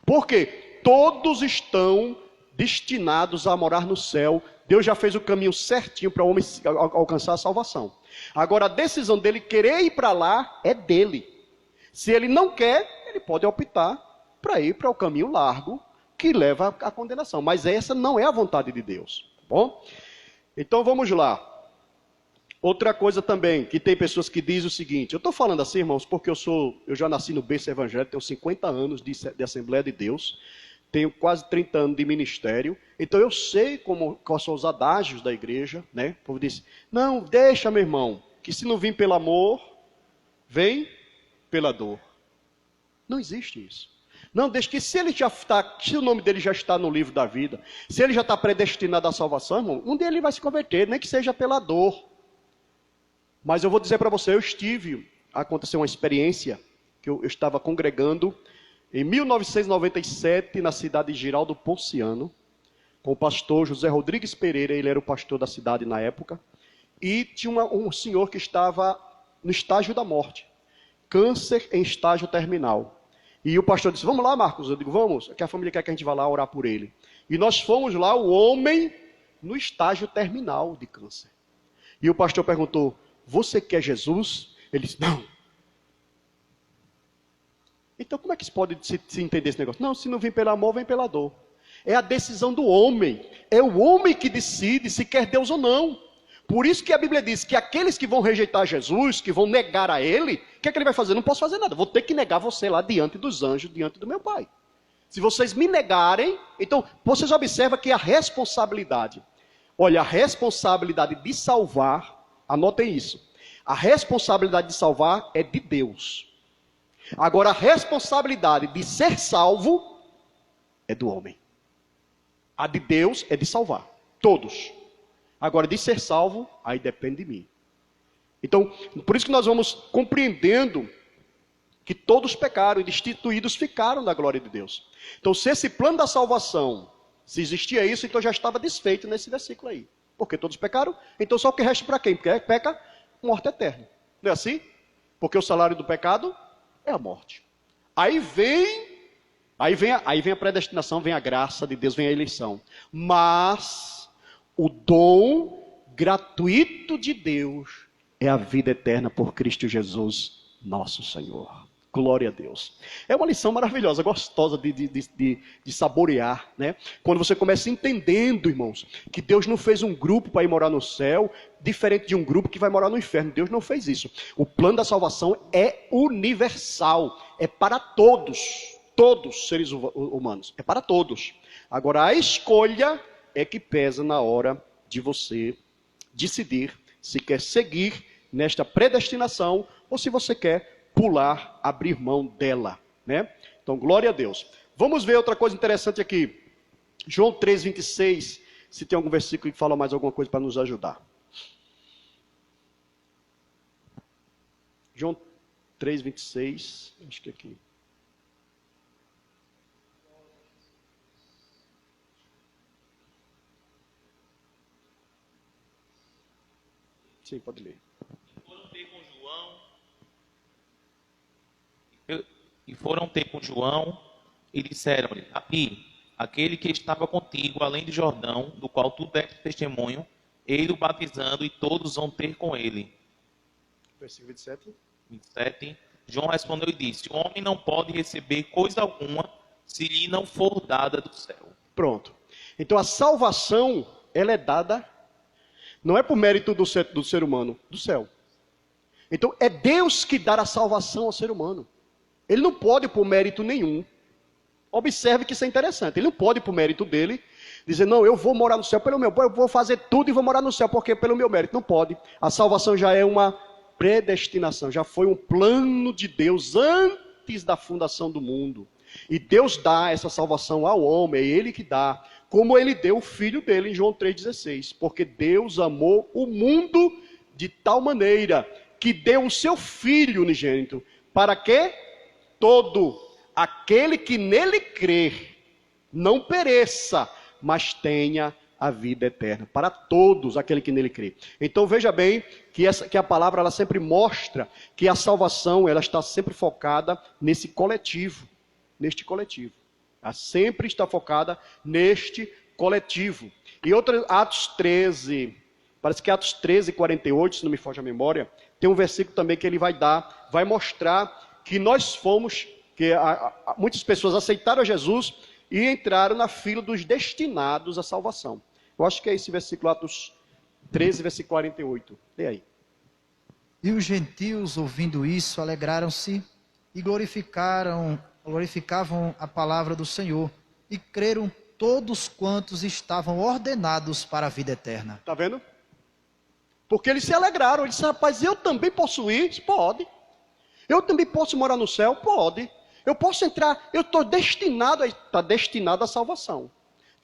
Porque todos estão destinados a morar no céu. Deus já fez o caminho certinho para o homem alcançar a salvação. Agora, a decisão dele querer ir para lá é dele. Se ele não quer, ele pode optar para ir para o caminho largo que leva à condenação. Mas essa não é a vontade de Deus. Tá bom? Então vamos lá. Outra coisa também, que tem pessoas que dizem o seguinte: eu estou falando assim, irmãos, porque eu já nasci no berço evangélico, tenho 50 anos de Assembleia de Deus, tenho quase 30 anos de ministério, então eu sei quais são os adágios da igreja, né? O povo diz: não, deixa, meu irmão, que se não vir pelo amor, vem pela dor. Não existe isso. Não, deixa que se o nome dele já está no livro da vida, se ele já está predestinado à salvação, irmão, um dia ele vai se converter, nem que seja pela dor. Mas eu vou dizer para você, aconteceu uma experiência, que eu estava congregando em 1997, na cidade de Giraldo Ponciano, com o pastor José Rodrigues Pereira, ele era o pastor da cidade na época, e tinha um senhor que estava no estágio da morte, câncer em estágio terminal. E o pastor disse: vamos lá, Marcos. Eu digo: vamos, que a família quer que a gente vá lá orar por ele. E nós fomos lá, o homem no estágio terminal de câncer. E o pastor perguntou: você quer Jesus? Ele disse: não. Então como é que se pode se entender esse negócio? Não, se não vem pelo amor, vem pela dor. É a decisão do homem. É o homem que decide se quer Deus ou não. Por isso que a Bíblia diz que aqueles que vão rejeitar Jesus, que vão negar a Ele, o que é que Ele vai fazer? Não posso fazer nada, vou ter que negar você lá diante dos anjos, diante do meu Pai. Se vocês me negarem, então vocês observam que a responsabilidade, olha, a responsabilidade de salvar, anotem isso, a responsabilidade de salvar é de Deus. Agora a responsabilidade de ser salvo é do homem. A de Deus é de salvar, todos. Agora, de ser salvo, aí depende de mim. Então, por isso que nós vamos compreendendo que todos pecaram e destituídos ficaram da glória de Deus. Então, se esse plano da salvação, se existia isso, então já estava desfeito nesse versículo aí. Porque todos pecaram, então só o que resta para quem? Porque peca, morte eterna. Não é assim? Porque o salário do pecado é a morte. Aí vem a predestinação, vem a graça de Deus, vem a eleição. Mas o dom gratuito de Deus é a vida eterna por Cristo Jesus, nosso Senhor. Glória a Deus. É uma lição maravilhosa, gostosa de saborear, né? Quando você começa entendendo, irmãos, que Deus não fez um grupo para ir morar no céu, diferente de um grupo que vai morar no inferno. Deus não fez isso. O plano da salvação é universal, é para todos. todos seres humanos, é para todos. Agora, a escolha é que pesa na hora de você decidir se quer seguir nesta predestinação ou se você quer pular, abrir mão dela, né? Então, glória a Deus. Vamos ver outra coisa interessante aqui. João 3:26, se tem algum versículo que fala mais alguma coisa para nos ajudar. João 3:26, acho que é aqui. Sim, pode ler. Foram ter com João e disseram-lhe: Rabi, aquele que estava contigo além de Jordão, do qual tu deste testemunho, ele o batizando e todos vão ter com ele. Versículo 27. 27. João respondeu e disse: o homem não pode receber coisa alguma se lhe não for dada do céu. Pronto. Então a salvação, ela é dada, não é por mérito do ser humano, do céu. Então é Deus que dá a salvação ao ser humano. Ele não pode por mérito nenhum. Observe que isso é interessante. Ele não pode por mérito dele dizer, não, eu vou morar no céu pelo meu, eu vou fazer tudo e vou morar no céu porque pelo meu mérito. Não pode. A salvação já é uma predestinação, já foi um plano de Deus antes da fundação do mundo. E Deus dá essa salvação ao homem, é Ele que dá, como Ele deu o Filho dele em João 3,16. Porque Deus amou o mundo de tal maneira que deu o seu Filho unigênito, para que todo aquele que nele crer não pereça, mas tenha a vida eterna. Para todos aquele que nele crê. Então veja bem que a palavra ela sempre mostra que a salvação ela está sempre focada nesse coletivo. Neste coletivo. Ela sempre está focada neste coletivo. E outro, Atos 13, parece que Atos 13:48, se não me foge a memória, tem um versículo também que ele vai mostrar que nós fomos, que muitas pessoas aceitaram Jesus e entraram na fila dos destinados à salvação. Eu acho que é esse versículo, Atos 13, versículo 48. Lê aí. E os gentios, ouvindo isso, alegraram-se e glorificavam a palavra do Senhor, e creram todos quantos estavam ordenados para a vida eterna. Está vendo? Porque eles se alegraram, eles disseram, rapaz, eu também posso ir? Pode. Eu também posso morar no céu? Pode. Eu posso entrar, eu estou destinado à salvação.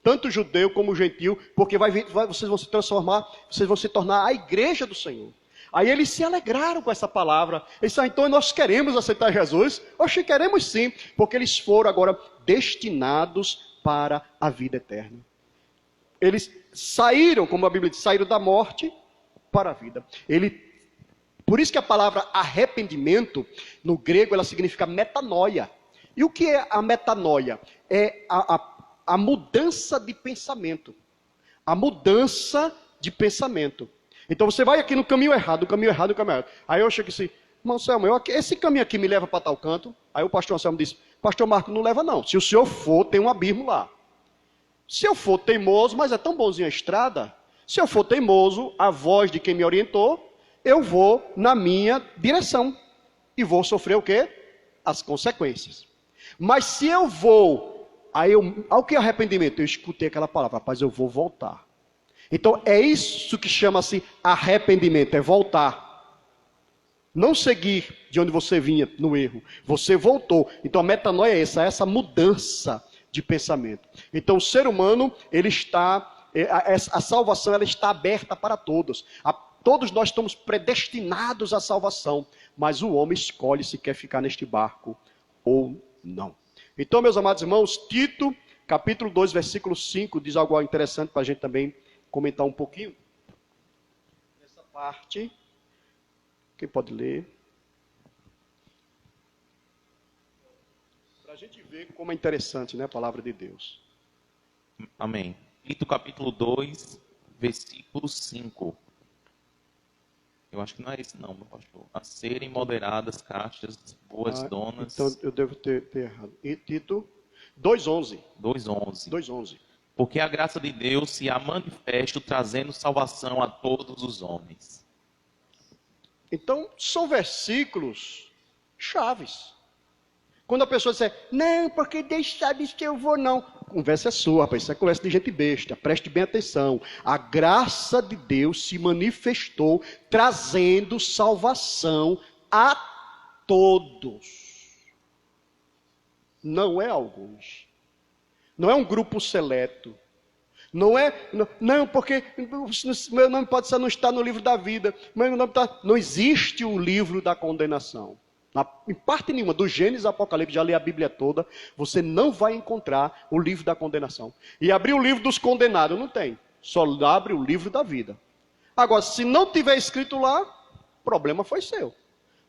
Tanto o judeu como o gentil, porque vocês vão se transformar, vocês vão se tornar a igreja do Senhor. Aí eles se alegraram com essa palavra. Eles disseram, então nós queremos aceitar Jesus? Oxe, queremos sim, porque eles foram agora destinados para a vida eterna. Eles saíram, como a Bíblia diz, saíram da morte para a vida. Por isso que a palavra arrependimento, no grego, ela significa metanoia. E o que é a metanoia? É a mudança de pensamento. A mudança de pensamento. Então você vai aqui no caminho errado, no caminho errado, no caminho errado. Aí eu chego assim, irmão Anselmo, esse caminho aqui me leva para tal canto. Aí o pastor Anselmo disse, pastor Marco, não leva não. Se o senhor for, tem um abismo lá. Se eu for teimoso, mas é tão bonzinha a estrada. Se eu for teimoso, a voz de quem me orientou, eu vou na minha direção. E vou sofrer o quê? As consequências. Mas se eu vou, ao que é arrependimento? Eu escutei aquela palavra, rapaz, eu vou voltar. Então é isso que chama-se arrependimento, é voltar. Não seguir de onde você vinha no erro. Você voltou. Então a metanoia é essa mudança de pensamento. Então o ser humano, a salvação ela está aberta para todos. Todos nós estamos predestinados à salvação. Mas o homem escolhe se quer ficar neste barco ou não. Então, meus amados irmãos, Tito, capítulo 2, versículo 5, diz algo interessante para a gente também comentar um pouquinho. Nessa parte, quem pode ler? Para a gente ver como é interessante, né, a palavra de Deus. Amém. Tito capítulo 2, versículo 5. Eu acho que não é esse não, meu pastor. A serem moderadas, castas, boas donas. Então eu devo ter errado. E Tito 2:11. 2:11. 2:11. Porque a graça de Deus se há manifesto, trazendo salvação a todos os homens. Então, são versículos chaves. Quando a pessoa disser, não, porque Deus sabe que eu vou não. Conversa é sua, rapaz, isso é conversa de gente besta. Preste bem atenção. A graça de Deus se manifestou trazendo salvação a todos. Não é alguns. Não é um grupo seleto. Não é, não, porque meu nome pode não estar no livro da vida. Meu nome não existe o livro da condenação. Em parte nenhuma, do Gênesis ao Apocalipse, já lê a Bíblia toda, você não vai encontrar o livro da condenação. E abrir o livro dos condenados, não tem. Só abre o livro da vida. Agora, se não tiver escrito lá, o problema foi seu.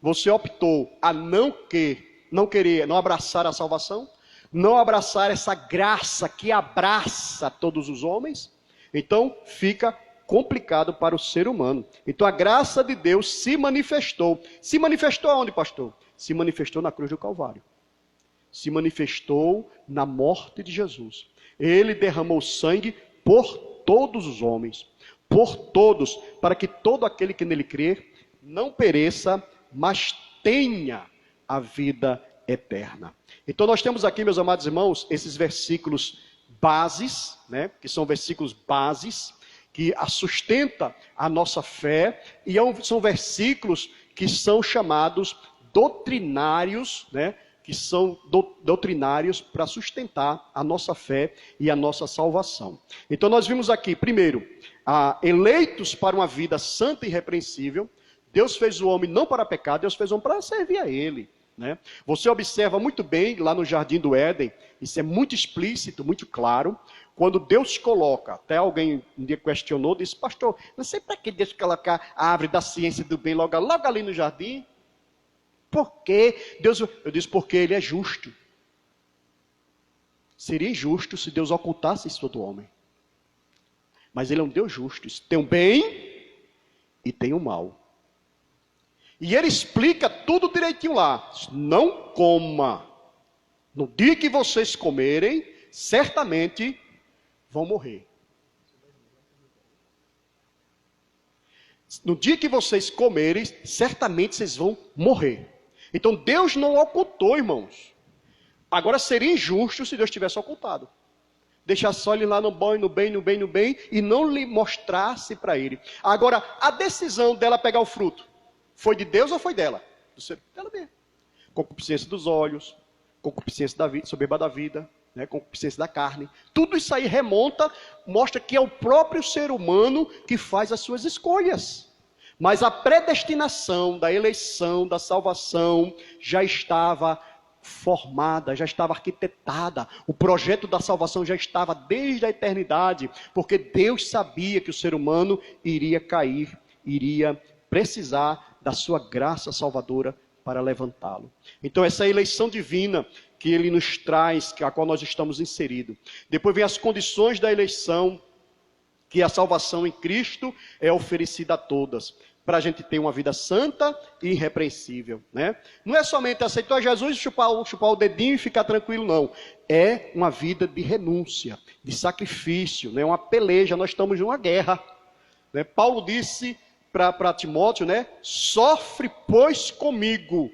Você optou a não querer, não abraçar a salvação, não abraçar essa graça que abraça todos os homens, então fica complicado para o ser humano. Então a graça de Deus se manifestou. Se manifestou aonde, pastor? Se manifestou na cruz do Calvário. Se manifestou na morte de Jesus. Ele derramou sangue por todos os homens, por todos, para que todo aquele que nele crer não pereça, mas tenha a vida eterna. Então nós temos aqui, meus amados irmãos, esses versículos bases, né, que são versículos bases, que sustenta a nossa fé, e são versículos que são chamados doutrinários, né, que são doutrinários para sustentar a nossa fé e a nossa salvação. Então nós vimos aqui, primeiro, eleitos para uma vida santa e irrepreensível. Deus fez o homem não para pecar, Deus fez o homem para servir a Ele. Né? Você observa muito bem lá no Jardim do Éden, isso é muito explícito, muito claro, quando Deus coloca, até alguém um dia questionou, disse, pastor, não sei para que Deus colocar a árvore da ciência do bem logo ali no jardim. Por quê? Eu disse, porque Ele é justo. Seria injusto se Deus ocultasse isso do homem. Mas Ele é um Deus justo. Tem o bem e tem o mal. E Ele explica tudo direitinho lá. Não coma. No dia que vocês comerem, certamente vão morrer. No dia que vocês comerem, certamente vocês vão morrer. Então Deus não ocultou, irmãos. Agora seria injusto se Deus tivesse ocultado. Deixasse só ele lá no bom, no bem, e não lhe mostrasse para ele. Agora, a decisão dela pegar o fruto, foi de Deus ou foi dela? Dela mesmo. Concupiscência dos olhos, concupiscência da vida, soberba da vida, né, concupiscência da carne. Tudo isso aí remonta, mostra que é o próprio ser humano que faz as suas escolhas. Mas a predestinação da eleição, da salvação, já estava formada, já estava arquitetada. O projeto da salvação já estava desde a eternidade, porque Deus sabia que o ser humano iria cair, iria precisar da sua graça salvadora para levantá-lo. Então essa eleição divina que Ele nos traz, a qual nós estamos inseridos. Depois vem as condições da eleição, que a salvação em Cristo é oferecida a todas, para a gente ter uma vida santa e irrepreensível, né? Não é somente aceitar Jesus, chupar o dedinho e ficar tranquilo, não. É uma vida de renúncia, de sacrifício, né? Uma peleja, nós estamos numa guerra, né? Paulo disse para Timóteo, né? Sofre, pois, comigo,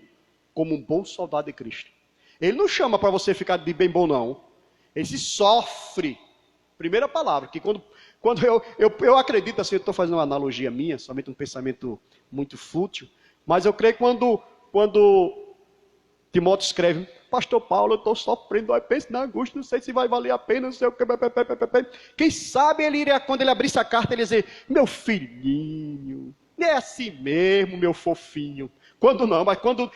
como um bom soldado de Cristo. Ele não chama para você ficar de bem bom, não. Ele se sofre. Primeira palavra, que quando eu acredito, assim, eu estou fazendo uma analogia minha, somente um pensamento muito fútil, mas eu creio que quando Timóteo escreve, pastor Paulo, eu estou sofrendo, eu penso na angústia, não sei se vai valer a pena, não sei o que, quem sabe ele iria, quando ele abrisse a carta, ele ia dizer, meu filhinho, é assim mesmo, meu fofinho. Quando não, mas quando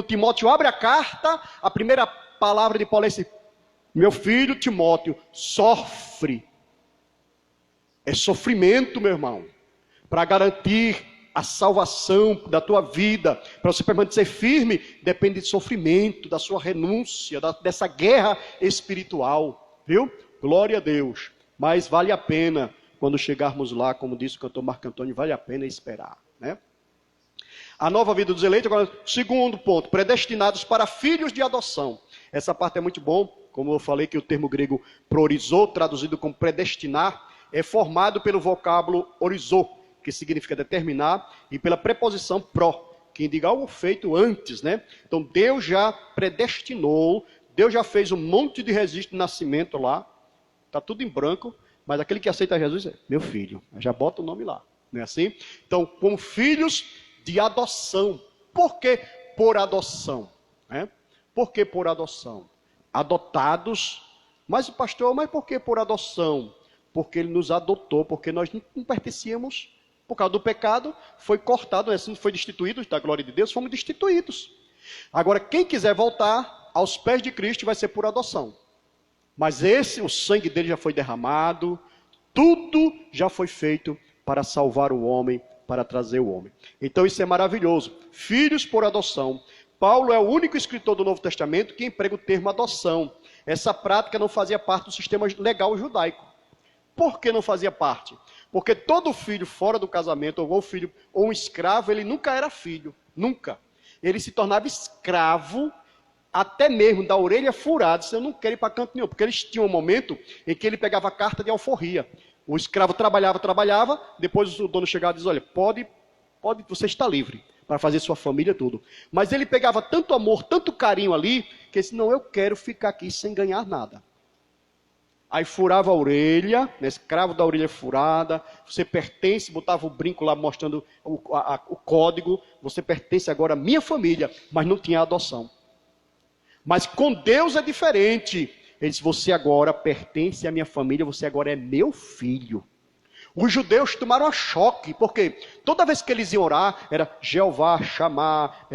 Timóteo abre a carta, a primeira palavra de Paulo é assim, meu filho Timóteo, sofre. É sofrimento, meu irmão, para garantir a salvação da tua vida, para você permanecer firme, depende de sofrimento, da sua renúncia, dessa guerra espiritual, viu? Glória a Deus, mas vale a pena, quando chegarmos lá, como disse o cantor Marco Antônio, vale a pena esperar, né? A nova vida dos eleitos, agora, segundo ponto, predestinados para filhos de adoção. Essa parte é muito bom, como eu falei que o termo grego prorizou, traduzido como predestinar, é formado pelo vocábulo orizô, que significa determinar, e pela preposição pró, Quem diga algo feito antes, né? Então Deus já predestinou, Deus já fez um monte de registro de nascimento lá, está tudo em branco, mas aquele que aceita Jesus é meu filho, já bota o nome lá, não é assim? Então, como filhos de adoção. Por que por adoção? Né? Por que por adoção? Adotados, mas pastor, mas por que por adoção? Porque ele nos adotou, porque nós não pertencíamos, por causa do pecado, foi cortado, assim, foi destituído da glória de Deus, fomos destituídos. Agora, quem quiser voltar aos pés de Cristo vai ser por adoção. Mas o sangue dele já foi derramado, tudo já foi feito para salvar o homem, para trazer o homem. Então isso é maravilhoso. Filhos por adoção. Paulo é o único escritor do Novo Testamento que emprega o termo adoção. Essa prática não fazia parte do sistema legal judaico. Por que não fazia parte? Porque todo filho fora do casamento, ou um escravo, ele nunca era filho. Nunca. Ele se tornava escravo, até mesmo da orelha furada. Eu não quero ir para canto nenhum. Porque eles tinham um momento em que ele pegava a carta de alforria. O escravo trabalhava, depois o dono chegava e dizia, olha, pode, você está livre para fazer sua família, tudo. Mas ele pegava tanto amor, tanto carinho ali, que ele disse, não, eu quero ficar aqui sem ganhar nada. Aí furava a orelha, né, escravo da orelha furada, você pertence, botava o brinco lá mostrando o código, você pertence agora à minha família, mas não tinha adoção. Mas com Deus é diferente. Ele disse, você agora pertence à minha família, você agora é meu filho. Os judeus tomaram um choque, porque toda vez que eles iam orar, era Jeová, Chamar,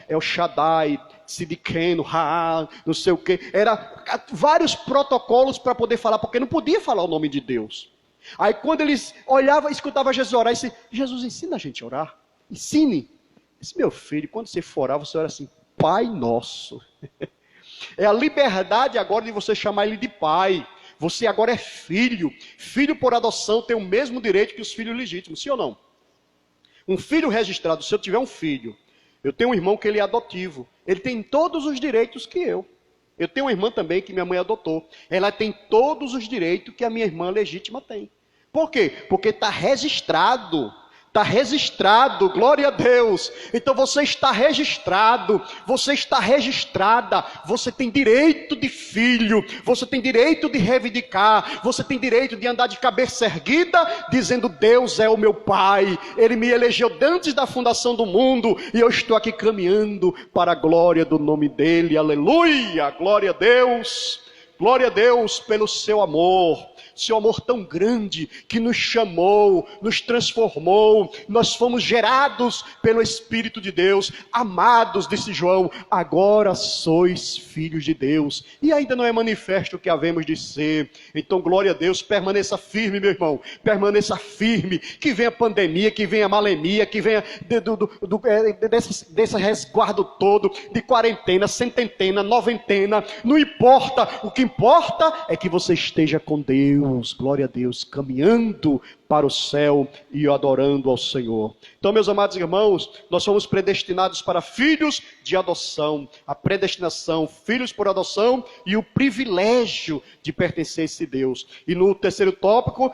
El Shaddai, Siddiquen, Raá, não sei o quê. Era vários protocolos para poder falar, porque não podia falar o nome de Deus. Aí quando eles olhavam, escutavam Jesus orar, disse, Jesus, ensina a gente a orar. Ensine. Disse, meu filho, quando você for orar, você ora assim, Pai Nosso. É a liberdade agora de você chamar ele de pai. Você agora é filho. Filho por adoção tem o mesmo direito que os filhos legítimos, sim ou não? Um filho registrado, se eu tiver um filho, eu tenho um irmão que ele é adotivo. Ele tem todos os direitos que eu. Eu tenho uma irmã também que minha mãe adotou. Ela tem todos os direitos que a minha irmã legítima tem. Por quê? Porque está registrado. Está registrado, glória a Deus. Então você está registrado, você está registrada, você tem direito de filho, você tem direito de reivindicar, você tem direito de andar de cabeça erguida, dizendo Deus é o meu Pai, Ele me elegeu antes da fundação do mundo, e eu estou aqui caminhando para a glória do nome dEle, aleluia, glória a Deus pelo seu amor tão grande que nos chamou, nos transformou, nós fomos gerados pelo Espírito de Deus, amados, disse João, agora sois filhos de Deus, e ainda não é manifesto o que havemos de ser. Então glória a Deus, permaneça firme, meu irmão, permaneça firme, que venha pandemia, que venha malemia, que venha desse resguardo todo, de quarentena, cententena, noventena, não importa, o que importa é que você esteja com Deus, glória a Deus, caminhando para o céu e adorando ao Senhor. Então, meus amados irmãos, nós somos predestinados para filhos de adoção, a predestinação, filhos por adoção e o privilégio de pertencer a esse Deus. E no terceiro tópico,